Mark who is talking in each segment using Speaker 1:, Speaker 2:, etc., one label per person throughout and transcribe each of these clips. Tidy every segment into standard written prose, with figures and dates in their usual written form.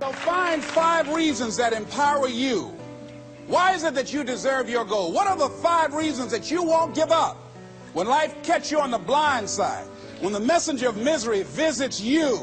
Speaker 1: So find 5 reasons that empower you. Why is it that you deserve your goal? What are the 5 reasons that you won't give up when life catches you on the blind side? When the messenger of misery visits you,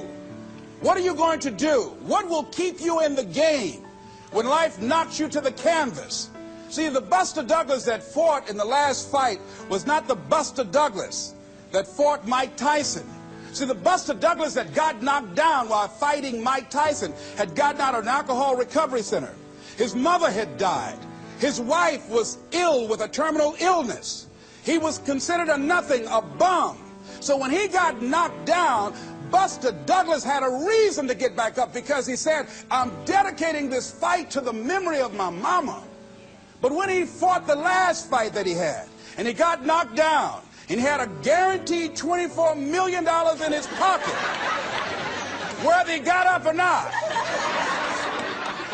Speaker 1: what are you going to do? What will keep you in the game when life knocks you to the canvas? See, the Buster Douglas that fought in the last fight was not the Buster Douglas that fought Mike Tyson. See, the Buster Douglas that got knocked down while fighting Mike Tyson had gotten out of an alcohol recovery center. His mother had died. His wife was ill with a terminal illness. He was considered a nothing, a bum. So when he got knocked down, Buster Douglas had a reason to get back up, because he said, I'm dedicating this fight to the memory of my mama. But when he fought the last fight that he had, and he got knocked down, and he had a guaranteed $24 million in his pocket, whether he got up or not,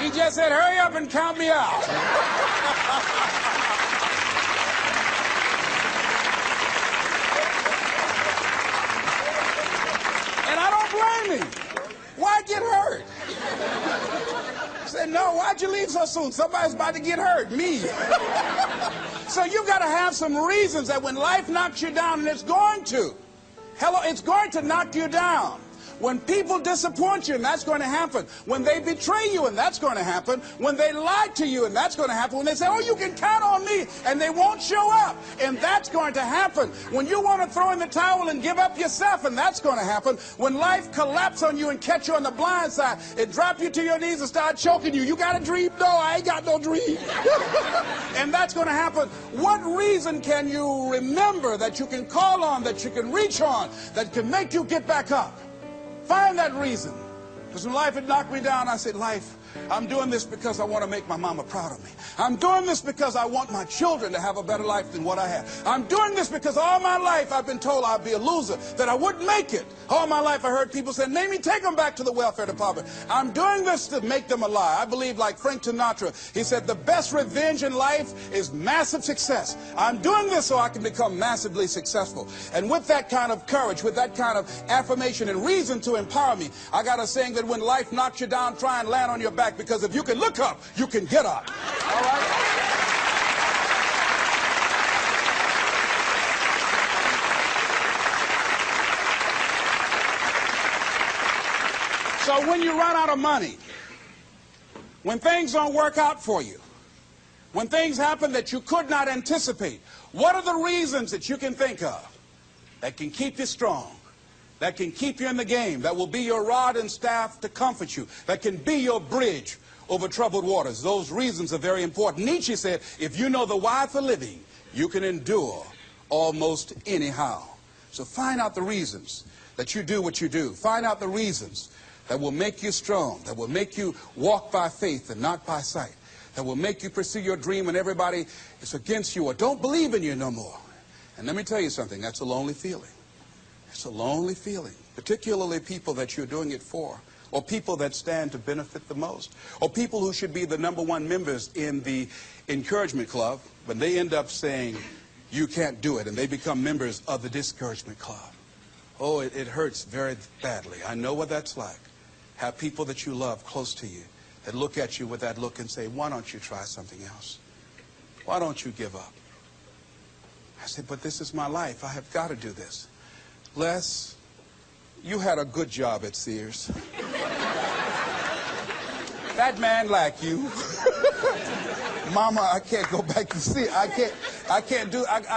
Speaker 1: he just said, hurry up and count me out. And I don't blame him. Why get hurt? He said, no, why'd you leave so soon? Somebody's about to get hurt, me. So you've got to have some reasons that when life knocks you down, and it's going to. Hello, it's going to knock you down. When people disappoint you, and that's going to happen. When they betray you, and that's going to happen. When they lie to you, and that's going to happen. When they say, oh, you can count on me, and they won't show up, and that's going to happen. When you want to throw in the towel and give up yourself, and that's going to happen. When life collapses on you and catch you on the blind side, it drop you to your knees and start choking you. You got a dream? No, I ain't got no dream. And that's going to happen. What reason can you remember that you can call on, that you can reach on, that can make you get back up? Find that reason. Because when life had knocked me down, I said, life, I'm doing this because I want to make my mama proud of me. I'm doing this because I want my children to have a better life than what I had. I'm doing this because all my life I've been told I'd be a loser, that I wouldn't make it. All my life I heard people say, maybe take them back to the welfare department. I'm doing this to make them a lie. I believe, like Frank Sinatra, he said, the best revenge in life is massive success. I'm doing this so I can become massively successful. And with that kind of courage, with that kind of affirmation and reason to empower me, I got a saying that when life knocks you down, try and land on your back, because if you can look up, you can get up. All right? So when you run out of money, when things don't work out for you, when things happen that you could not anticipate, what are the reasons that you can think of that can keep you strong, that can keep you in the game, that will be your rod and staff to comfort you, that can be your bridge over troubled waters? Those reasons are very important. Nietzsche said, if you know the why for living, you can endure almost anyhow. So find out the reasons that you do what you do. Find out the reasons that will make you strong, that will make you walk by faith and not by sight, that will make you pursue your dream when everybody is against you or don't believe in you no more. And let me tell you something, that's a lonely feeling. It's a lonely feeling, particularly people that you're doing it for, or people that stand to benefit the most, or people who should be the #1 members in the encouragement club, but they end up saying, you can't do it, and they become members of the discouragement club. Oh, it hurts very badly. I know what that's like. Have people that you love close to you that look at you with that look and say, why don't you try something else? Why don't you give up? I said, but this is my life. I have got to do this. Les, you had a good job at Sears. That man like you. Mama, I can't go back to Sears. I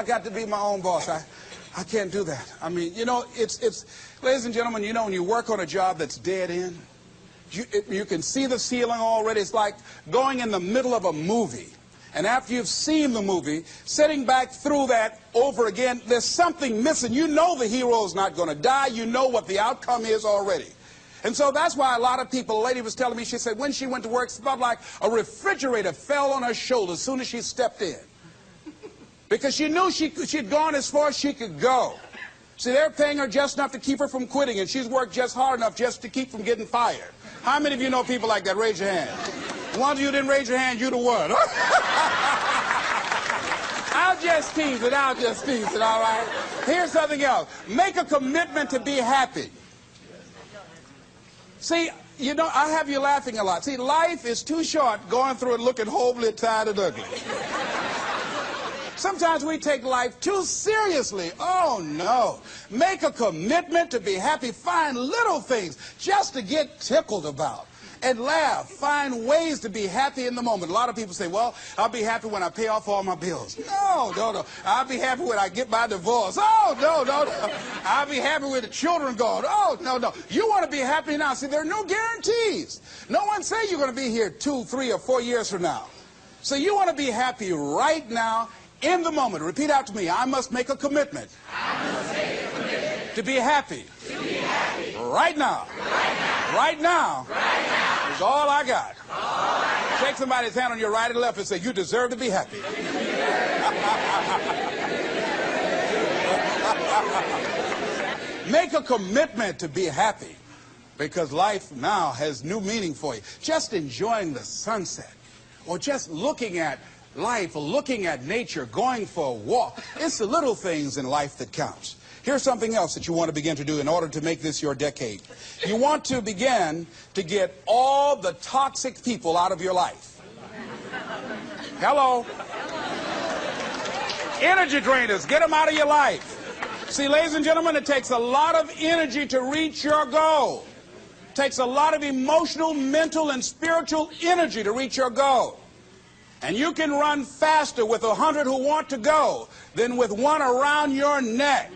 Speaker 1: got to be my own boss. I can't do that. I mean, you know, ladies and gentlemen, you know, when you work on a job that's dead end, you can see the ceiling already. It's like going in the middle of a movie. And after you've seen the movie, sitting back through that over again, there's something missing. You know the hero's not going to die. You know what the outcome is already. And so that's why a lot of people, a lady was telling me, she said when she went to work, it felt like a refrigerator fell on her shoulder as soon as she stepped in. Because she knew she'd gone as far as she could go. See, they're paying her just enough to keep her from quitting, and she's worked just hard enough just to keep from getting fired. How many of you know people like that? Raise your hand. The ones of you didn't raise your hand, you the one. I'll just tease it, all right? Here's something else. Make a commitment to be happy. See, You know, I have you laughing a lot. See, life is too short going through it looking homely, tired, and ugly. Sometimes we take life too seriously. Oh, no. Make a commitment to be happy. Find little things just to get tickled about. And laugh. Find ways to be happy in the moment. A lot of people say, well, I'll be happy when I pay off all my bills. No, no, no. I'll be happy when I get my divorce. Oh, no, no, no. I'll be happy with the children gone. Oh, no, no. You want to be happy now. See, there are no guarantees. No one say you're going to be here 2, 3, or 4 years from now. So you want to be happy right now, in the moment. Repeat out to me. I must make a commitment.
Speaker 2: I must make a commitment.
Speaker 1: To be happy.
Speaker 2: To be happy.
Speaker 1: Right now.
Speaker 2: Right now.
Speaker 1: Right now.
Speaker 2: Right now.
Speaker 1: Is all I got.
Speaker 2: All I got.
Speaker 1: Shake somebody's hand on your right and left and say, you deserve to be happy. Make a commitment to be happy, because life now has new meaning for you. Just enjoying the sunset, or just looking at life, or looking at nature, going for a walk. It's the little things in life that counts. Here's something else that you want to begin to do in order to make this your decade. You want to begin to get all the toxic people out of your life. Hello? Energy drainers, get them out of your life. See, ladies and gentlemen, it takes a lot of energy to reach your goal. It takes a lot of emotional, mental, and spiritual energy to reach your goal. And you can run faster with 100 who want to go than with one around your neck.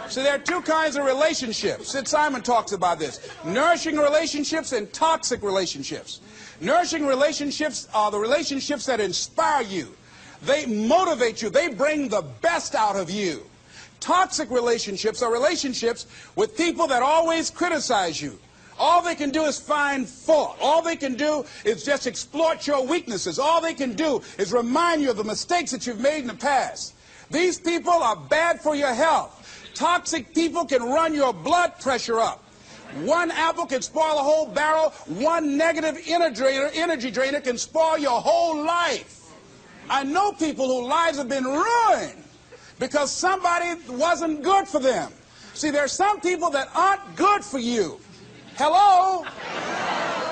Speaker 1: So there are two kinds of relationships. Sid Simon talks about this. Nourishing relationships and toxic relationships. Nourishing relationships are the relationships that inspire you. They motivate you. They bring the best out of you. Toxic relationships are relationships with people that always criticize you. All they can do is find fault. All they can do is just exploit your weaknesses. All they can do is remind you of the mistakes that you've made in the past. These people are bad for your health. Toxic people can run your blood pressure up. One apple can spoil a whole barrel. One negative energy drainer can spoil your whole life. I know people whose lives have been ruined because somebody wasn't good for them. See, there are some people that aren't good for you. Hello?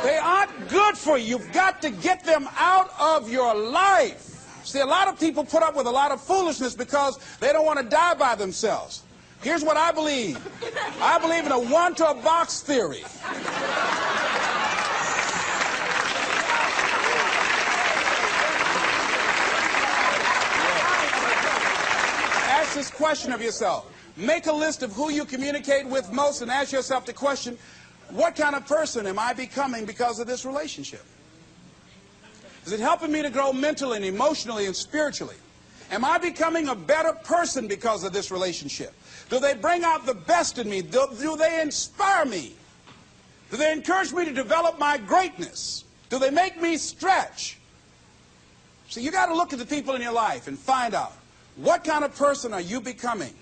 Speaker 1: They aren't good for you. You've got to get them out of your life. See, a lot of people put up with a lot of foolishness because they don't want to die by themselves. Here's what I believe. I believe in a one-to-a-box theory. Ask this question of yourself. Make a list of who you communicate with most and ask yourself the question, what kind of person am I becoming because of this relationship? Is it helping me to grow mentally and emotionally and spiritually? Am I becoming a better person because of this relationship? Do they bring out the best in me? Do they inspire me? Do they encourage me to develop my greatness? Do they make me stretch? So you got to look at the people in your life and find out, what kind of person are you becoming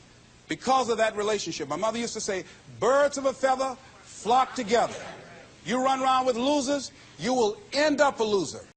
Speaker 1: because of that relationship? My mother used to say, birds of a feather flock together. You run around with losers, you will end up a loser.